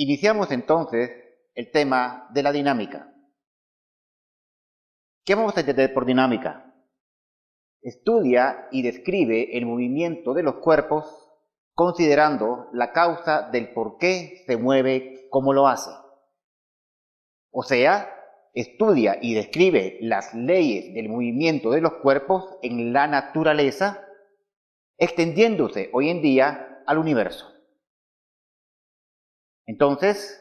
Iniciamos entonces el tema de la dinámica. ¿Qué vamos a entender por dinámica? Estudia y describe el movimiento de los cuerpos considerando la causa del por qué se mueve como lo hace. O sea, estudia y describe las leyes del movimiento de los cuerpos en la naturaleza, extendiéndose hoy en día al universo. Entonces,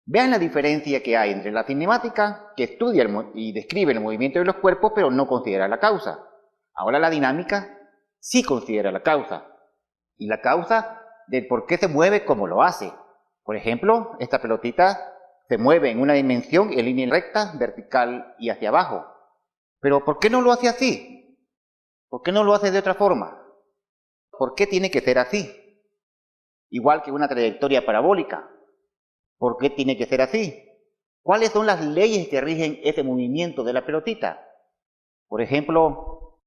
vean la diferencia que hay entre la cinemática, que estudia y describe el movimiento de los cuerpos, pero no considera la causa. Ahora la dinámica sí considera la causa. Y la causa del por qué se mueve como lo hace. Por ejemplo, esta pelotita se mueve en una dimensión en línea recta, vertical y hacia abajo. Pero ¿por qué no lo hace así? ¿Por qué no lo hace de otra forma? ¿Por qué tiene que ser así? Igual que una trayectoria parabólica. ¿Por qué tiene que ser así? ¿Cuáles son las leyes que rigen ese movimiento de la pelotita? Por ejemplo,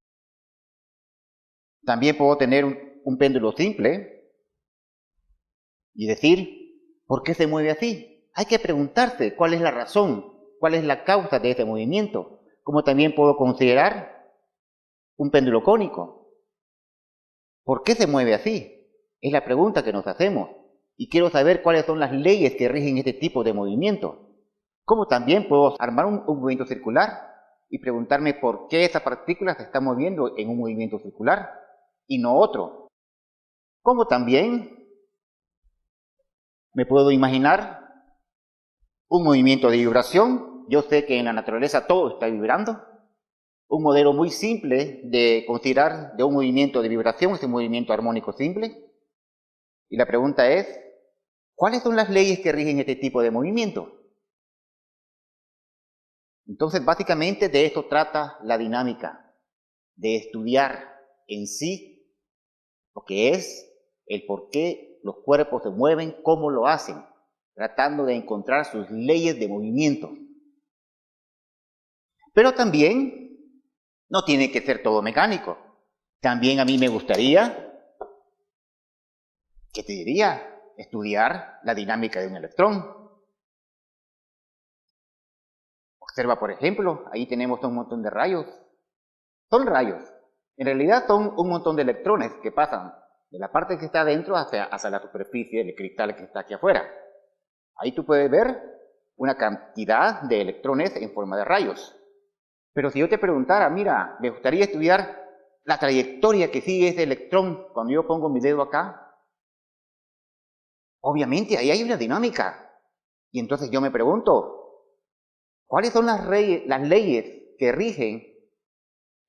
también puedo tener un péndulo simple y decir, ¿por qué se mueve así? Hay que preguntarse cuál es la razón, cuál es la causa de ese movimiento. Como también puedo considerar un péndulo cónico. ¿Por qué se mueve así? Es la pregunta que nos hacemos. Y quiero saber cuáles son las leyes que rigen este tipo de movimiento. Como también puedo armar un movimiento circular y preguntarme por qué esa partícula se está moviendo en un movimiento circular y no otro. Como también me puedo imaginar un movimiento de vibración. Yo sé que en la naturaleza todo está vibrando. Un modelo muy simple de considerar de un movimiento de vibración es un movimiento armónico simple. Y la pregunta es, ¿cuáles son las leyes que rigen este tipo de movimiento? Entonces, básicamente de esto trata la dinámica, de estudiar en sí lo que es el por qué los cuerpos se mueven, cómo lo hacen, tratando de encontrar sus leyes de movimiento. Pero también no tiene que ser todo mecánico. También a mí me gustaría, ¿qué te diría? Estudiar la dinámica de un electrón. Observa, por ejemplo, ahí tenemos un montón de rayos. Son rayos. En realidad son un montón de electrones que pasan de la parte que está adentro hacia la superficie del cristal que está aquí afuera. Ahí tú puedes ver una cantidad de electrones en forma de rayos. Pero si yo te preguntara, mira, me gustaría estudiar la trayectoria que sigue ese electrón cuando yo pongo mi dedo acá, obviamente ahí hay una dinámica. Y entonces yo me pregunto, ¿cuáles son las leyes que rigen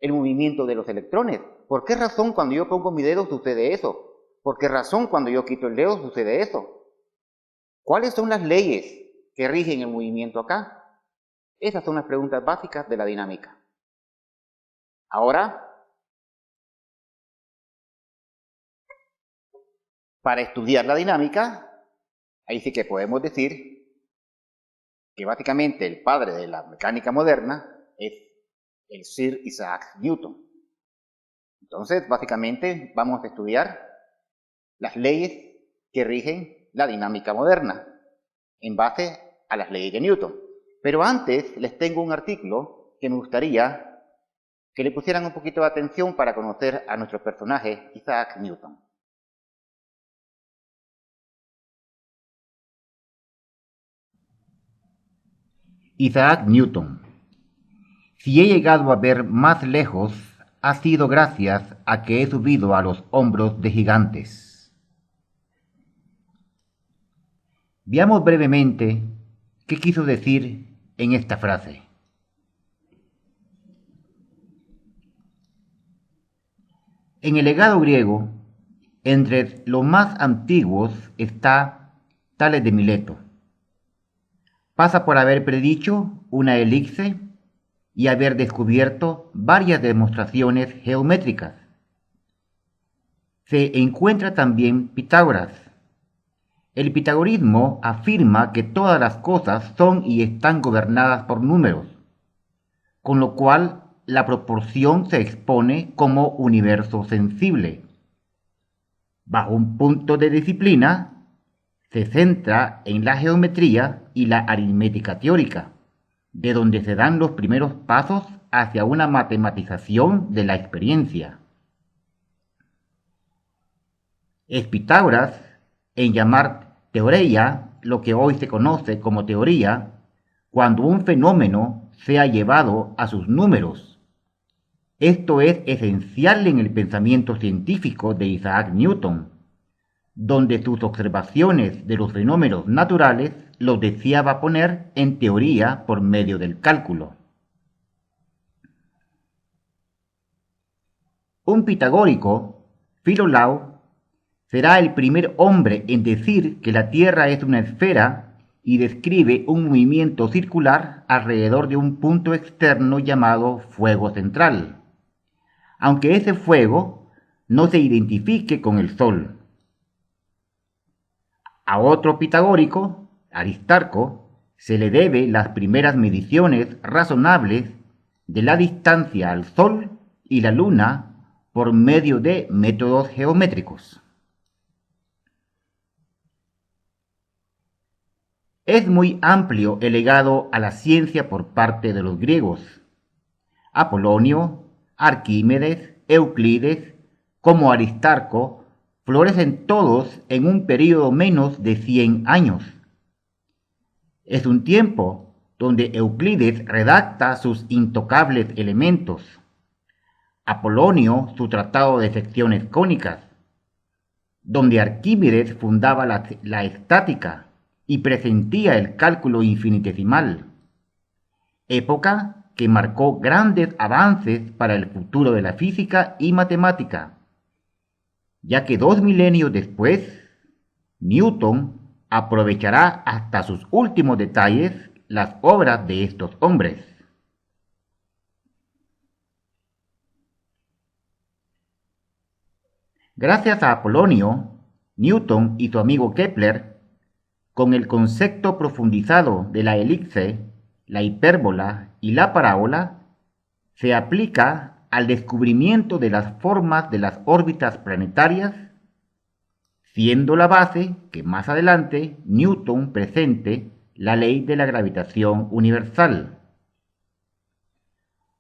el movimiento de los electrones? ¿Por qué razón cuando yo pongo mi dedo sucede eso? ¿Por qué razón cuando yo quito el dedo sucede eso? ¿Cuáles son las leyes que rigen el movimiento acá? Esas son las preguntas básicas de la dinámica. Ahora, para estudiar la dinámica, ahí sí que podemos decir que básicamente el padre de la mecánica moderna es el Sir Isaac Newton. Entonces, básicamente vamos a estudiar las leyes que rigen la dinámica moderna en base a las leyes de Newton. Pero antes les tengo un artículo que me gustaría que le pusieran un poquito de atención para conocer a nuestro personaje Isaac Newton. Isaac Newton. Si he llegado a ver más lejos, ha sido gracias a que he subido a los hombros de gigantes. Veamos brevemente qué quiso decir en esta frase. En el legado griego, entre los más antiguos está Tales de Mileto. Pasa por haber predicho una elipse y haber descubierto varias demostraciones geométricas. Se encuentra también Pitágoras. El pitagorismo afirma que todas las cosas son y están gobernadas por números, con lo cual la proporción se expone como universo sensible. Bajo un punto de disciplina, se centra en la geometría y la aritmética teórica, de donde se dan los primeros pasos hacia una matematización de la experiencia. Es Pitágoras en llamar teoreia lo que hoy se conoce como teoría, cuando un fenómeno sea llevado a sus números. Esto es esencial en el pensamiento científico de Isaac Newton, donde sus observaciones de los fenómenos naturales los deseaba poner en teoría por medio del cálculo. Un pitagórico, Filolao, será el primer hombre en decir que la Tierra es una esfera y describe un movimiento circular alrededor de un punto externo llamado fuego central, aunque ese fuego no se identifique con el Sol. A otro pitagórico, Aristarco, se le debe las primeras mediciones razonables de la distancia al Sol y la Luna por medio de métodos geométricos. Es muy amplio el legado a la ciencia por parte de los griegos. Apolonio, Arquímedes, Euclides, como Aristarco, florecen todos en un período menos de 100 años. Es un tiempo donde Euclides redacta sus intocables elementos, Apolonio su tratado de secciones cónicas, donde Arquímedes fundaba la estática y presentía el cálculo infinitesimal, época que marcó grandes avances para el futuro de la física y matemática, ya que 2 milenios después, Newton aprovechará hasta sus últimos detalles las obras de estos hombres. Gracias a Apolonio, Newton y su amigo Kepler, con el concepto profundizado de la elipse, la hipérbola y la parábola, se aplica al descubrimiento de las formas de las órbitas planetarias, siendo la base que más adelante Newton presente la ley de la gravitación universal.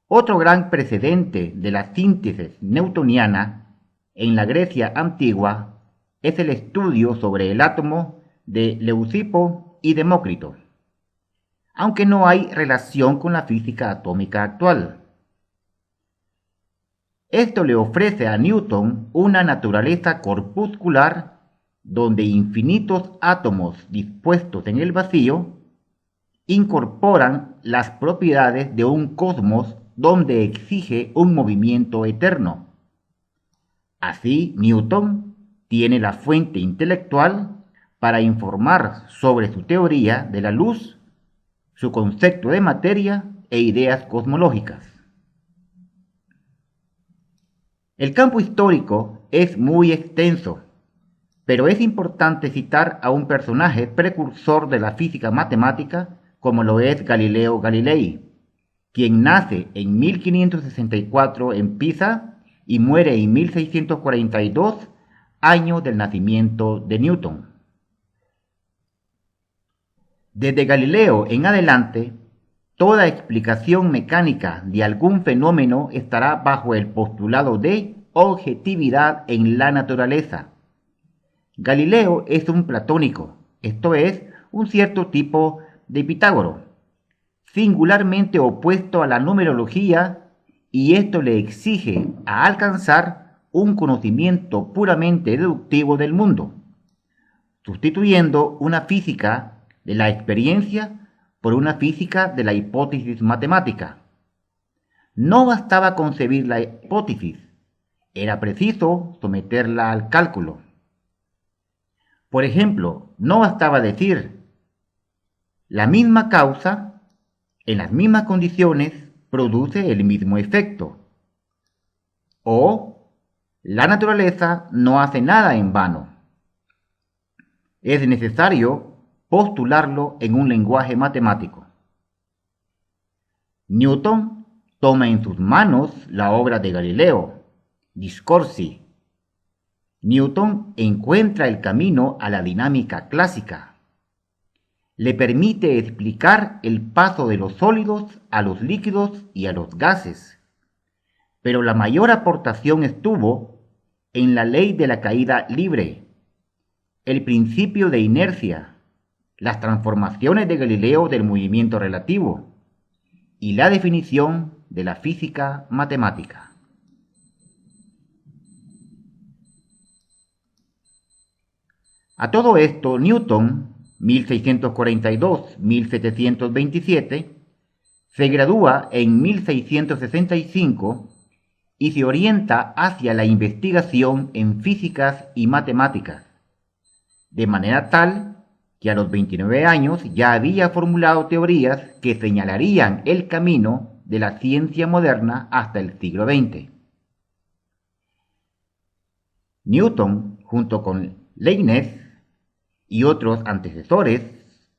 Otro gran precedente de la síntesis newtoniana en la Grecia antigua es el estudio sobre el átomo de Leucipo y Demócrito, aunque no hay relación con la física atómica actual. Esto le ofrece a Newton una naturaleza corpuscular donde infinitos átomos dispuestos en el vacío incorporan las propiedades de un cosmos donde exige un movimiento eterno. Así, Newton tiene la fuente intelectual para informar sobre su teoría de la luz, su concepto de materia e ideas cosmológicas. El campo histórico es muy extenso, pero es importante citar a un personaje precursor de la física matemática como lo es Galileo Galilei, quien nace en 1564 en Pisa y muere en 1642, año del nacimiento de Newton. Desde Galileo en adelante, toda explicación mecánica de algún fenómeno estará bajo el postulado de objetividad en la naturaleza. Galileo es un platónico, esto es, un cierto tipo de Pitágoro, singularmente opuesto a la numerología, y esto le exige a alcanzar un conocimiento puramente deductivo del mundo, sustituyendo una física de la experiencia por una física de la hipótesis matemática. No bastaba concebir la hipótesis, era preciso someterla al cálculo. Por ejemplo, no bastaba decir, la misma causa, en las mismas condiciones, produce el mismo efecto. O, la naturaleza no hace nada en vano. Es necesario postularlo en un lenguaje matemático. Newton toma en sus manos la obra de Galileo, Discorsi, Newton encuentra el camino a la dinámica clásica. Le permite explicar el paso de los sólidos a los líquidos y a los gases. Pero la mayor aportación estuvo en la ley de la caída libre, el principio de inercia, las transformaciones de Galileo del movimiento relativo y la definición de la física matemática. A todo esto, Newton, 1642-1727, se gradúa en 1665 y se orienta hacia la investigación en físicas y matemáticas, de manera tal que a los 29 años ya había formulado teorías que señalarían el camino de la ciencia moderna hasta el siglo XX. Newton, junto con Leibniz y otros antecesores,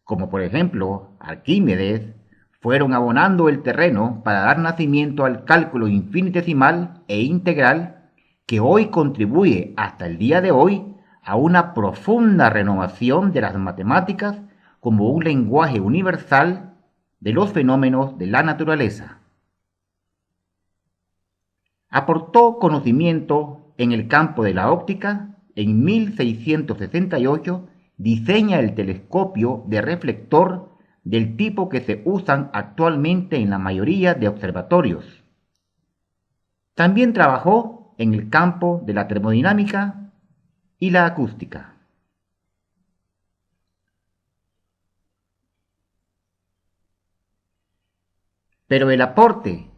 como por ejemplo Arquímedes, fueron abonando el terreno para dar nacimiento al cálculo infinitesimal e integral que hoy contribuye hasta el día de hoy a una profunda renovación de las matemáticas como un lenguaje universal de los fenómenos de la naturaleza. Aportó conocimiento en el campo de la óptica. En 1668 diseña el telescopio de reflector del tipo que se usan actualmente en la mayoría de observatorios. También trabajó en el campo de la termodinámica y la acústica. Pero el aporte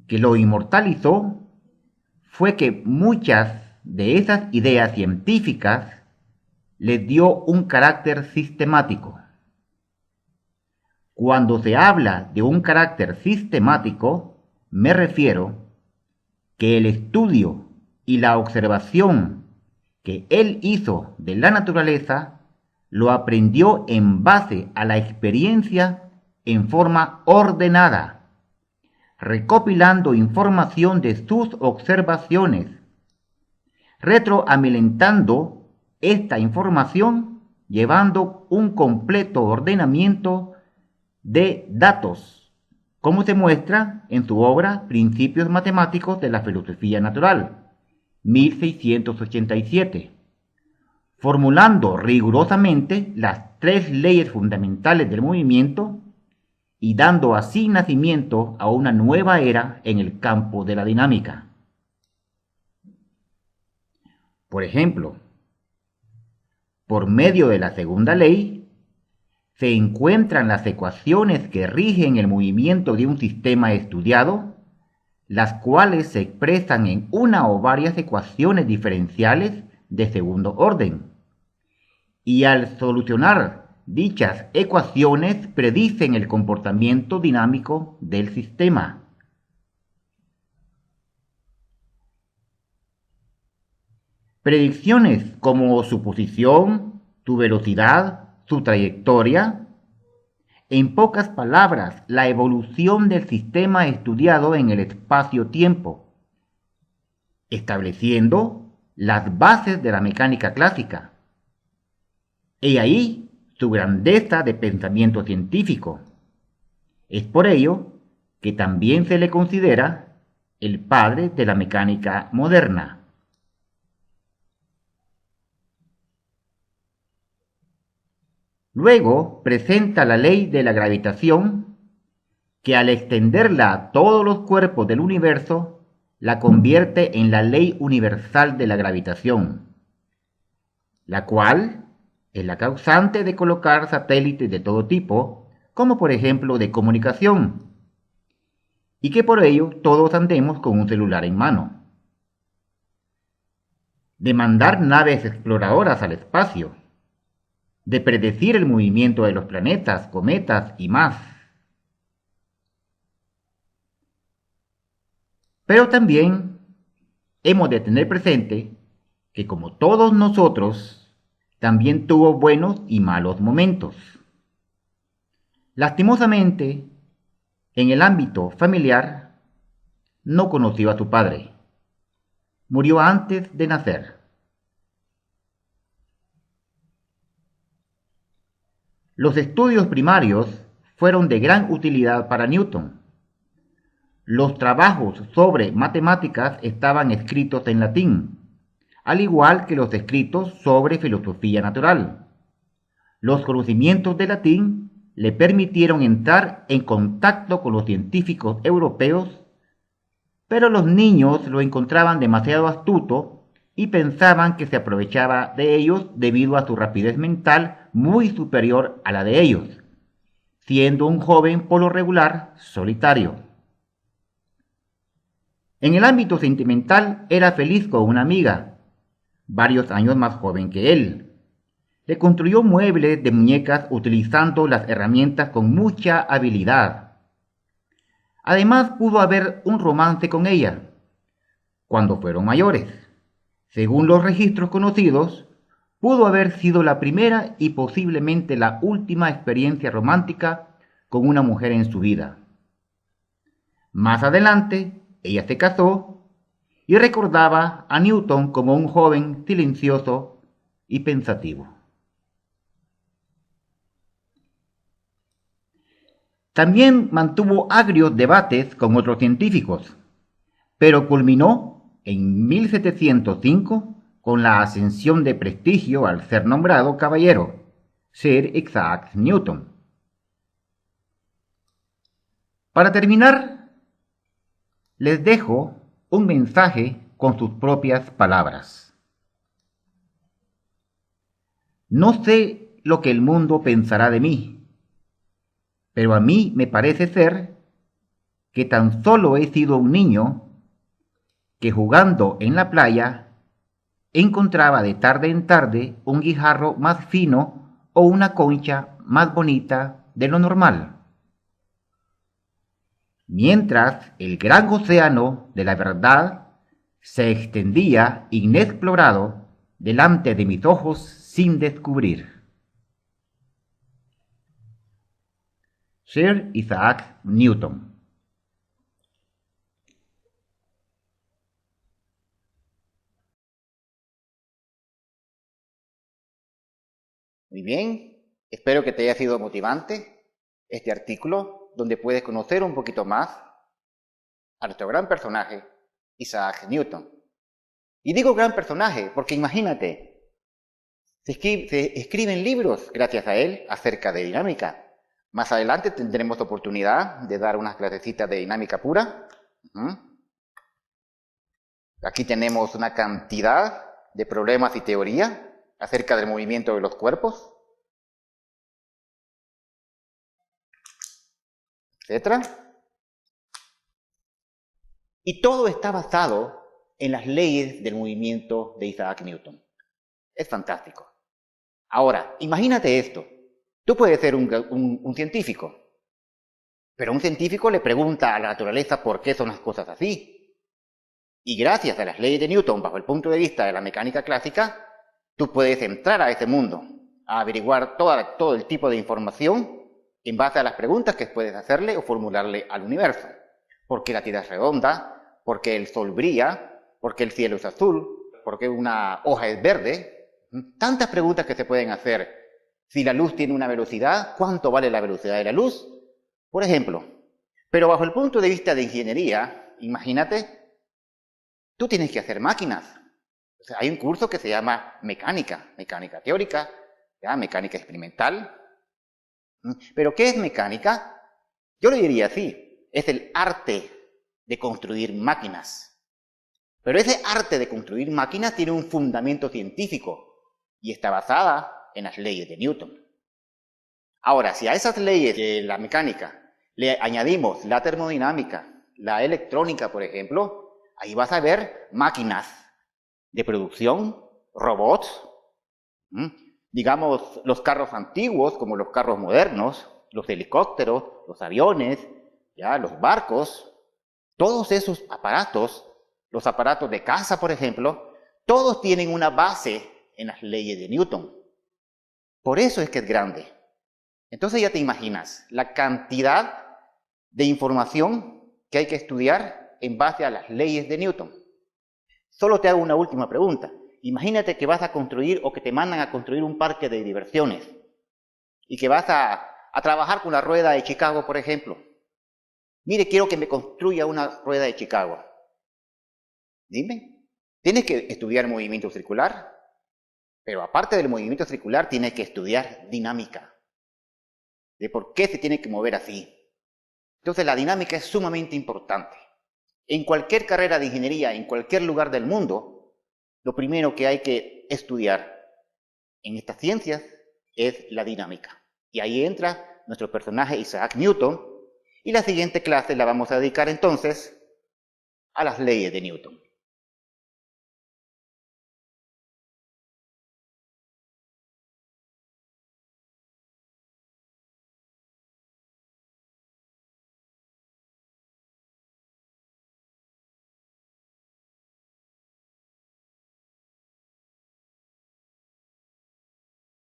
que lo inmortalizó fue que muchas de esas ideas científicas les dio un carácter sistemático. Cuando se habla de un carácter sistemático, me refiero que el estudio y la observación que él hizo de la naturaleza lo aprendió en base a la experiencia en forma ordenada, recopilando información de sus observaciones, retroalimentando esta información, llevando un completo ordenamiento de datos, como se muestra en su obra Principios Matemáticos de la Filosofía Natural, 1687, formulando rigurosamente las 3 leyes fundamentales del movimiento y dando así nacimiento a una nueva era en el campo de la dinámica. Por ejemplo, por medio de la segunda ley, se encuentran las ecuaciones que rigen el movimiento de un sistema estudiado, las cuales se expresan en una o varias ecuaciones diferenciales de segundo orden. Y al solucionar dichas ecuaciones predicen el comportamiento dinámico del sistema. Predicciones como su posición, su velocidad, su trayectoria. En pocas palabras, la evolución del sistema estudiado en el espacio-tiempo, estableciendo las bases de la mecánica clásica. He ahí su grandeza de pensamiento científico. Es por ello que también se le considera el padre de la mecánica moderna. Luego presenta la ley de la gravitación, que al extenderla a todos los cuerpos del universo, la convierte en la ley universal de la gravitación, la cual es la causante de colocar satélites de todo tipo, como por ejemplo de comunicación, y que por ello todos andemos con un celular en mano, de mandar naves exploradoras al espacio, de predecir el movimiento de los planetas, cometas y más. Pero también hemos de tener presente que como todos nosotros, también tuvo buenos y malos momentos. Lastimosamente, en el ámbito familiar, no conoció a su padre. Murió antes de nacer. Los estudios primarios fueron de gran utilidad para Newton. Los trabajos sobre matemáticas estaban escritos en latín, al igual que los escritos sobre filosofía natural. Los conocimientos de latín le permitieron entrar en contacto con los científicos europeos, pero los niños lo encontraban demasiado astuto y pensaban que se aprovechaba de ellos debido a su rapidez mental muy superior a la de ellos, siendo un joven por lo regular solitario. En el ámbito sentimental era feliz con una amiga, varios años más joven que él. Le construyó muebles de muñecas utilizando las herramientas con mucha habilidad. Además pudo haber un romance con ella cuando fueron mayores. Según los registros conocidos, pudo haber sido la primera y posiblemente la última experiencia romántica con una mujer en su vida. Más adelante, ella se casó y recordaba a Newton como un joven silencioso y pensativo. También mantuvo agrios debates con otros científicos, pero culminó en 1705 con la ascensión de prestigio al ser nombrado caballero, Sir Isaac Newton. Para terminar, les dejo un mensaje con sus propias palabras. No sé lo que el mundo pensará de mí, pero a mí me parece ser que tan solo he sido un niño que jugando en la playa encontraba de tarde en tarde un guijarro más fino o una concha más bonita de lo normal. Mientras el gran océano de la verdad se extendía inexplorado delante de mis ojos sin descubrir. Sir Isaac Newton. Muy bien, espero que te haya sido motivante este artículo, donde puedes conocer un poquito más a nuestro gran personaje, Isaac Newton. Y digo gran personaje porque imagínate, se escriben libros gracias a él acerca de dinámica. Más adelante tendremos oportunidad de dar unas clasecitas de dinámica pura. Aquí tenemos una cantidad de problemas y teoría acerca del movimiento de los cuerpos, etc. Y todo está basado en las leyes del movimiento de Isaac Newton. Es fantástico. Ahora, imagínate esto. Tú puedes ser un científico, pero un científico le pregunta a la naturaleza por qué son las cosas así. Y gracias a las leyes de Newton, bajo el punto de vista de la mecánica clásica, tú puedes entrar a ese mundo, a averiguar todo el tipo de información en base a las preguntas que puedes hacerle o formularle al universo. ¿Por qué la Tierra es redonda? ¿Por qué el Sol brilla? ¿Por qué el cielo es azul? ¿Por qué una hoja es verde? Tantas preguntas que se pueden hacer. Si la luz tiene una velocidad, ¿cuánto vale la velocidad de la luz? Por ejemplo. Pero bajo el punto de vista de ingeniería, imagínate, tú tienes que hacer máquinas. O sea, hay un curso que se llama mecánica teórica, ¿ya? Mecánica experimental. ¿Pero qué es mecánica? Yo lo diría así, es el arte de construir máquinas. Pero ese arte de construir máquinas tiene un fundamento científico y está basada en las leyes de Newton. Ahora, si a esas leyes de la mecánica le añadimos la termodinámica, la electrónica, por ejemplo, ahí vas a ver máquinas de producción, robots, digamos los carros antiguos como los carros modernos, los helicópteros, los aviones, ya, los barcos, todos esos aparatos, los aparatos de caza, por ejemplo, todos tienen una base en las leyes de Newton. Por eso es que es grande. Entonces ya te imaginas la cantidad de información que hay que estudiar en base a las leyes de Newton. Solo te hago una última pregunta. Imagínate que vas a construir o que te mandan a construir un parque de diversiones. y que vas a trabajar con la rueda de Chicago, por ejemplo. Mire, quiero que me construya una rueda de Chicago. Dime, tienes que estudiar movimiento circular, pero aparte del movimiento circular tienes que estudiar dinámica, de por qué se tiene que mover así. Entonces la dinámica es sumamente importante. En cualquier carrera de ingeniería, en cualquier lugar del mundo, lo primero que hay que estudiar en estas ciencias es la dinámica. Y ahí entra nuestro personaje Isaac Newton, y la siguiente clase la vamos a dedicar entonces a las leyes de Newton.